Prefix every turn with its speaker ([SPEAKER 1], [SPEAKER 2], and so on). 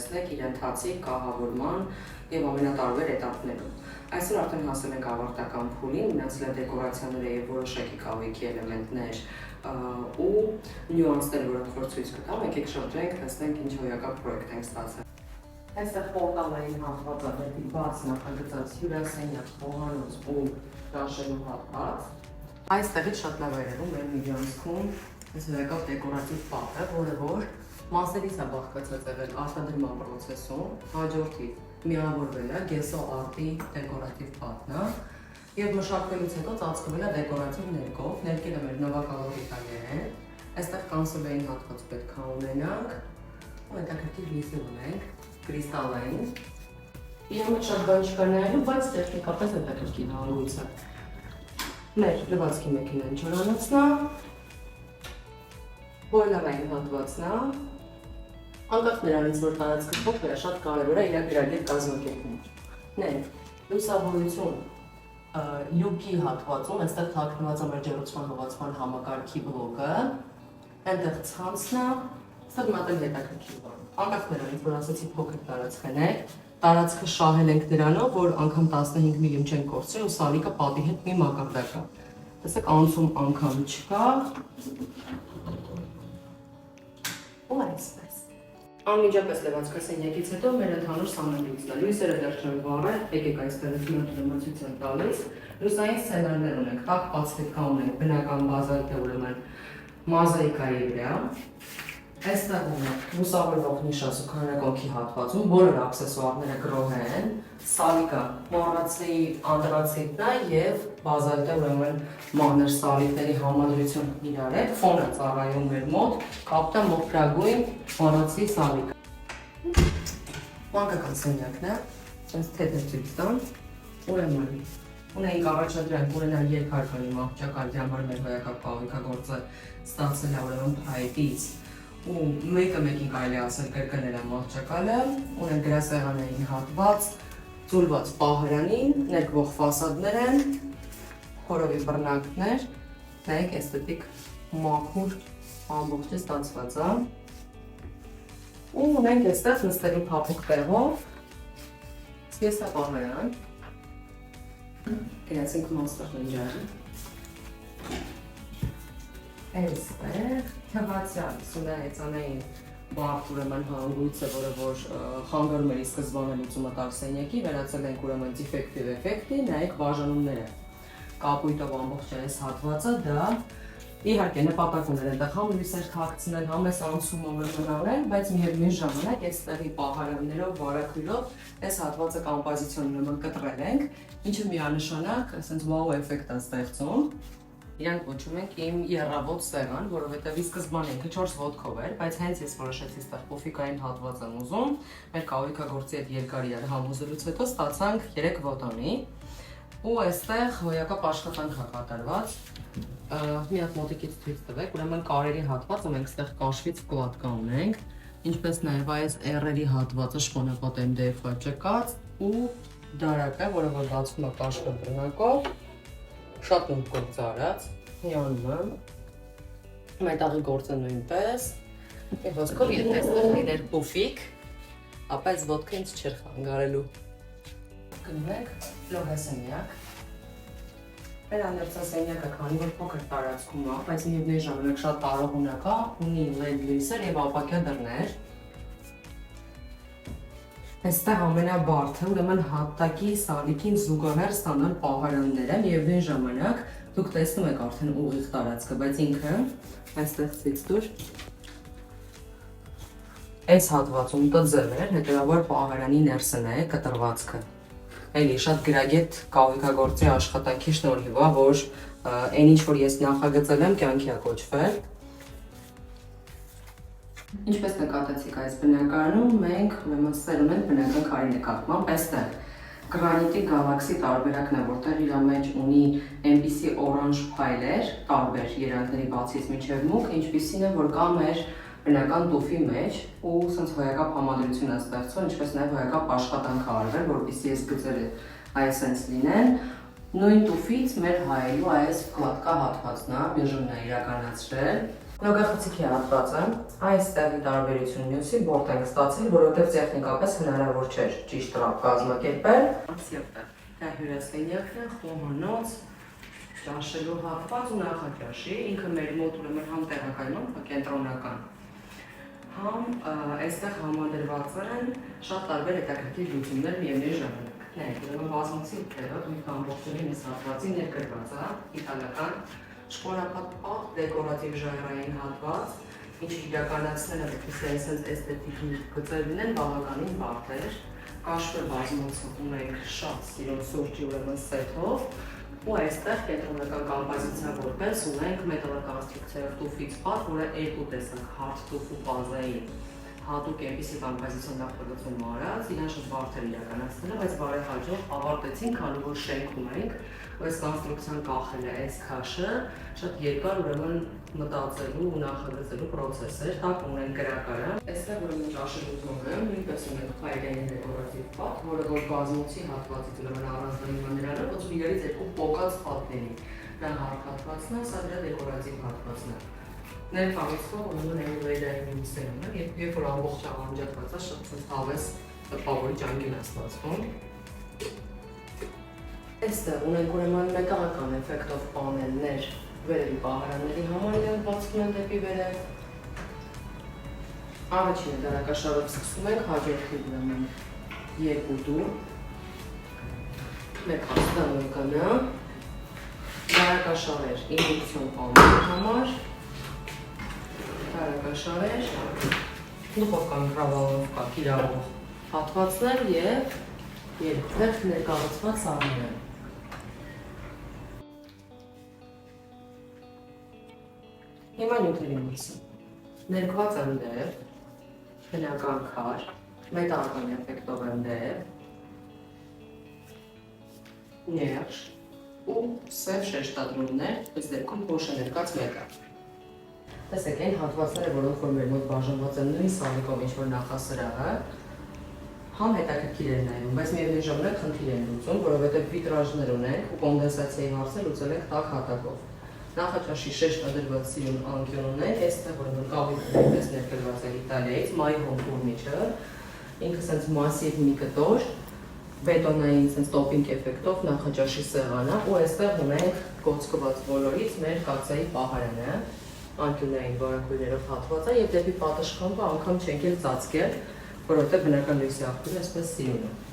[SPEAKER 1] տեսնեք իր ընթացիկ կահավորման եւ ամենատարբեր էտապներում։ Այսօր արդեն հասել ենք ավարտական փուլին, մնացել է դեկորացիաները եւ որոշակի կահույքի էլեմենտներ ու նյուանսները, որոնք որ ցույց կտամ, եկեք շրջենք, տեսնենք ինչ հոյակապ պրոյեկտ ենք ստացել։ Այստեղ պորտալային հատվածը դեպի բաց նախագծած հյուրասենյակ, խոհանոց ու ճաշելու հատված։ Այստեղից շատ լավ է եղել մեր միջանցքում այս հոյակապ դեկորատիվ պատը, որը որ մասերից է բաղկացած եղել արտադրման պրոցեսում, հաջորդիվ միավորվել է Gesso Art-ի դեկորատիվ պատն եւ մշակվելուց հետո ծածկվել է դեկորատիվ ներկով, ներկել է մեր նավակալոր իտալիերեն։ Այստեղ կանսոլային հատված պետք է ունենանք, ու հետաքրքիր լույսի ունենք, կրիստալային։ Իրեն շատ բան չկա նայելու, բայց տեխնիկապես հետաքրքիր լույսը։ Մեր լվացքի մեքենան չորանոցն է, բոյլերային հատվածն է, անկախ նրանից, որ տարածքը փոքր է, շատ կարևոր է իր գրագետ կազմակերպումը։ Լուսավորություն լուկի հատվածում, այստեղ թաքնված է մեր ջերուցման հղացման համակարգի բլոկը, այնտեղ ցանցն է, այստեղ մատել հետաքրքիր բան։ Անկախ նրանից, որ ասացի փոքր տարածքն է, տարածքը շահել ենք դրանով, որ անգամ 15 մմ չենք կորցրել ու սալիկը պատի հետ մի մակարդակ է։ Տեսեք, անցում անգամ չկա։ Ու այսպես։ Անմիջապես լվացքը սենյակից հետո մեր ընդհանուր սանելույթն է։ Լույսերը դեռ չեն վառել, եկեք այստեղից տրամադրություն տալիս։ Լուսային սցենարներ ունենք, տաք բացվետքա ունենք, բնական բազալտ է ուրեմն մոզաիկայի վրա։ Այստեղ ունենք լուսավորող նիշասու քանակոնքի հատվածում, բոլոր աքսեսուարները գրոհ են, սալիկը մոռացի անդրացիտն է եւ բազալտը ուրեմն մանր սալիկների համադրություն իրար է, ֆոնը ծառայում մեր մոտ, կապտա մոխրագույն մոռացի սալիկը։ Մանկական սենյակն է, այս թեթև ցույց տամ, ուրեմն ունենք առաջադրանք ունենալ երկհարկանի մահճակալ, դրա համար մեր հոյակապ կահույքագործը ստացել է ուրեմն փայտից ու մեկը-մեկին կարելի ասել կրկնել է մահճակալը, ունենք գրասեղանային հատված, ձուլված պահարանին, ներկվող ֆասադներ են, խորովի բռնակներ, նայեք էսթետիկ մաքուր ամբողջը ստացված է։ Ու ունենք այստեղ նստելու փափուկ տեղով, զգեստապահարան, գնացինք մաստեղ ննջարան։ Այստեղ թվացյալ սուլահեծանային բարդ ուրեմն հանգույցը, որը որ խանգարում էր ի սկզբանե լուծումը տալ սենյակի, վերածել ենք ուրեմն դիֆեկտիվ էֆեկտի, նայեք բաժանումները։ Կապույտով ամբողջ այս հատվածը դա իհարկե նպատակ ուներ այնտեղ համ լույսեր թաքցնել, համ այս անցումը ուրեմն անել, բայց միևնույն ժամանակ այստեղի պահարաններով, վարակույրով այս հատվածը կոմպոզիցիոն ուրեմն կտրել ենք, ինչը միանշանակ այսպես վաու էֆեկտ է ստեղծում։ Իրանք ոչում ենք իմ եռավոտ սեղան, որովհետև ի սկզբանե ինքը 4 ոտքով էր, բայց հենց ես որոշեցի ստեղ պուֆիկային հատված եմ ուզում, մեր կահույքագործի հետ երկար իրար համոզելուց հետո ստացանք 3 ոտանի ու այստեղ հոյակապ աշխատանք է կատարված։ Մի հատ մոտիկից ցույց տվեք, ուրեմն կարերի հատվածը մենք այստեղ կաշվից կլատկա ունենք, ինչպես նաև այս R-երի հատվածը շպոնապատ MDF-ը ճկած ու դարակը, որը որ բացվում է կաշվի բռնակով, շատ նույն գործ արած, հիանում եմ, մետաղի գործը նույնպես, մի խոսքով եթե այստեղ լիներ պուֆիկ, ապա այս ոտքը ինձ չէր խանգարելու։ Գնանք լոհասենյակ, մեր աներցասենյակը քանի որ փոքր տարածքում է, բայց միևնույն ժամանակ շատ տարողունակ է, ունի LED լույսեր եւ ապակյա դռներ։ Այստեղ ամենաբարդը ուրեմն հատտակի սալիկին զուգահեռ ստանալ պահարանները, միևնույն ժամանակ դուք տեսնում եք արդեն ուղիղ տարածքը, բայց ինքը այստեղ ցույց տուր։ Այս հատվածում տձև էր, հետևաբար պահարանի ներսն է կտրվածքը։ Էլի շատ գրագետ կահույքագործի աշխատանքի շնորհիվ է, որ այն ինչ որ ես նախագծել եմ, կյանքի է կոչվել։ Ինչպես նկատեցիք այս բնակարանում, մենք ուրեմն սերում ենք բնական քարի նկատմամբ, այստեղ գրանիտի գալաքսի տարբերակն է, որտեղ իր մեջ ունի այնպիսի օրանժ փայլեր, տարբեր երանգների բացից մինչև մուգ, ինչպիսին է, որ կա մեր բնական տուֆի մեջ ու սենց հոյակապ համադրություն է ստեղծվել, ինչպես նաև հոյակապ աշխատանք է արվել, որպեսզի այս գծերը այսպես լինեն։ Նույն տուֆից մեր հայելու այս կլատկա հատվածն է, բյուժումն է իրականացրել։ Նոգախցիկի հատվածը այստեղի տարբերություն մյուսի բորտ ենք ստացել, որովհետև տեխնիկապես հնարավոր չէր ճիշտ ռապ կազմակերպել։ Դա հյուրասենյակն է, խոհանոց, ճաշելու հատված ու նախաճաշի, ինքը մեր մոտ ուրեմն համ տեղակայման, կենտրոնական, համ այստեղ համադրված են շատ տարբեր հետաքրքիր լուծումներ միևնույն ժամանակ։ Նայեք, ուրեմն բազմոցի թերոտ մի ամբողջովին այս հատվածի ներգրված է իտալական շքորապատ դեկորատիվ ժայռային հատված, ինչը իրականացնելը պետք է այսպես էսթետիկ գծեր լինեն բավականին բարդ էր։ Կաշվե բազմոցը ունենք շատ սիրուն սուրճի ուրեմն սեթով ու այստեղ կենտրոնական կոմպոզիցիա որպես ունենք մետալոկոնստրուկցիայով տուֆից պատ, որը երկու տեսակ հարթ տուֆ ու բազային հատուկ այնպիսի կոմպոզիցիոն նախագծում արած, իրան շատ բարդ էր իրականացնելը, բայց բարեհաջող ավարտեցին, քանի որ շենք ունենք, այս կոնստրուկցիան կախել է այս քաշը, շատ երկար ուրեմն մտածելու ու նախագծելու պրոցես էր, տակ ունենք գրակարան, այստեղ ուրեմն ճաշելու զոնը, նույնպես ունենք փայլային դեկորատիվ պատ, որը որ բազմոցի հատվածից ուրեմն առանձնանում է նրանով, ոնց իրարից երկու պոկած պատների, դա հարկ հատվածն է, սա դրա դեկորատիվ հատվածն է։ Ներկայացվող ուրեմն էնվեյդային մյուսերն է, երբ որ ամբողջ անջատված է, շատ հավես տպավորիչ անգին է ստացվում։ Այստեղ ունենք ուրեմն մետաղական էֆեկտով պանելներ վերևի պահարանների համար իրենք բացվում են դեպի վերև։ Առաջինը դարակաշարով սկսում ենք, հաջորդի ուրեմն երկու դուռ, մեկ հաստանոյկանը, դարակաշարեր ինդուկցիոն պանելի համար, դարակաշարեր, դուխովկան գրավալովկա կիրավող հատվածներ և երկվերք ներկայացված սարները։ Հիմա նյութերի մասը։ Ներկված են դեպ, բնական քար, մետաղական էֆեկտով են դեպ, ներշ ու սև շեշտադրումներ, այս դեպքում փոշ է ներկած մեկը։ Տեսեք, այն հատվածները, որոնք որ մեր մոտ բաժանված են նույն սալիկով ինչ-որ նախասրահը, համ հետաքրքիր են նայում, բայց միևնույն ժամանակ խնդիր են լուծում, որովհետև վիտրաժներ ունենք ու կոնդենսացիայի հարցը լուծել ենք տաք հատակով։ Նախաճաշի շեշտադրված սիրուն անկյուն ունենք, այստեղ ուրեմն կավիթը պես ներկրված է Իտալիայից, Մայհոմ ֆուրնիչը, ինքը սենց մասիվ մի կտոր, բետոնային սենց տոպինգ էֆեկտով նախաճաշի սեղանը ու այստեղ ունենք կոծկված ոլորից մեր կացայի պահարանը, անկյունային վարակույրերով հատված է և դեպի պատշգամբը անգամ չենք էլ ծածկել, որովհետև բնական լույսի աղբյուրը այսպես սիրուն է։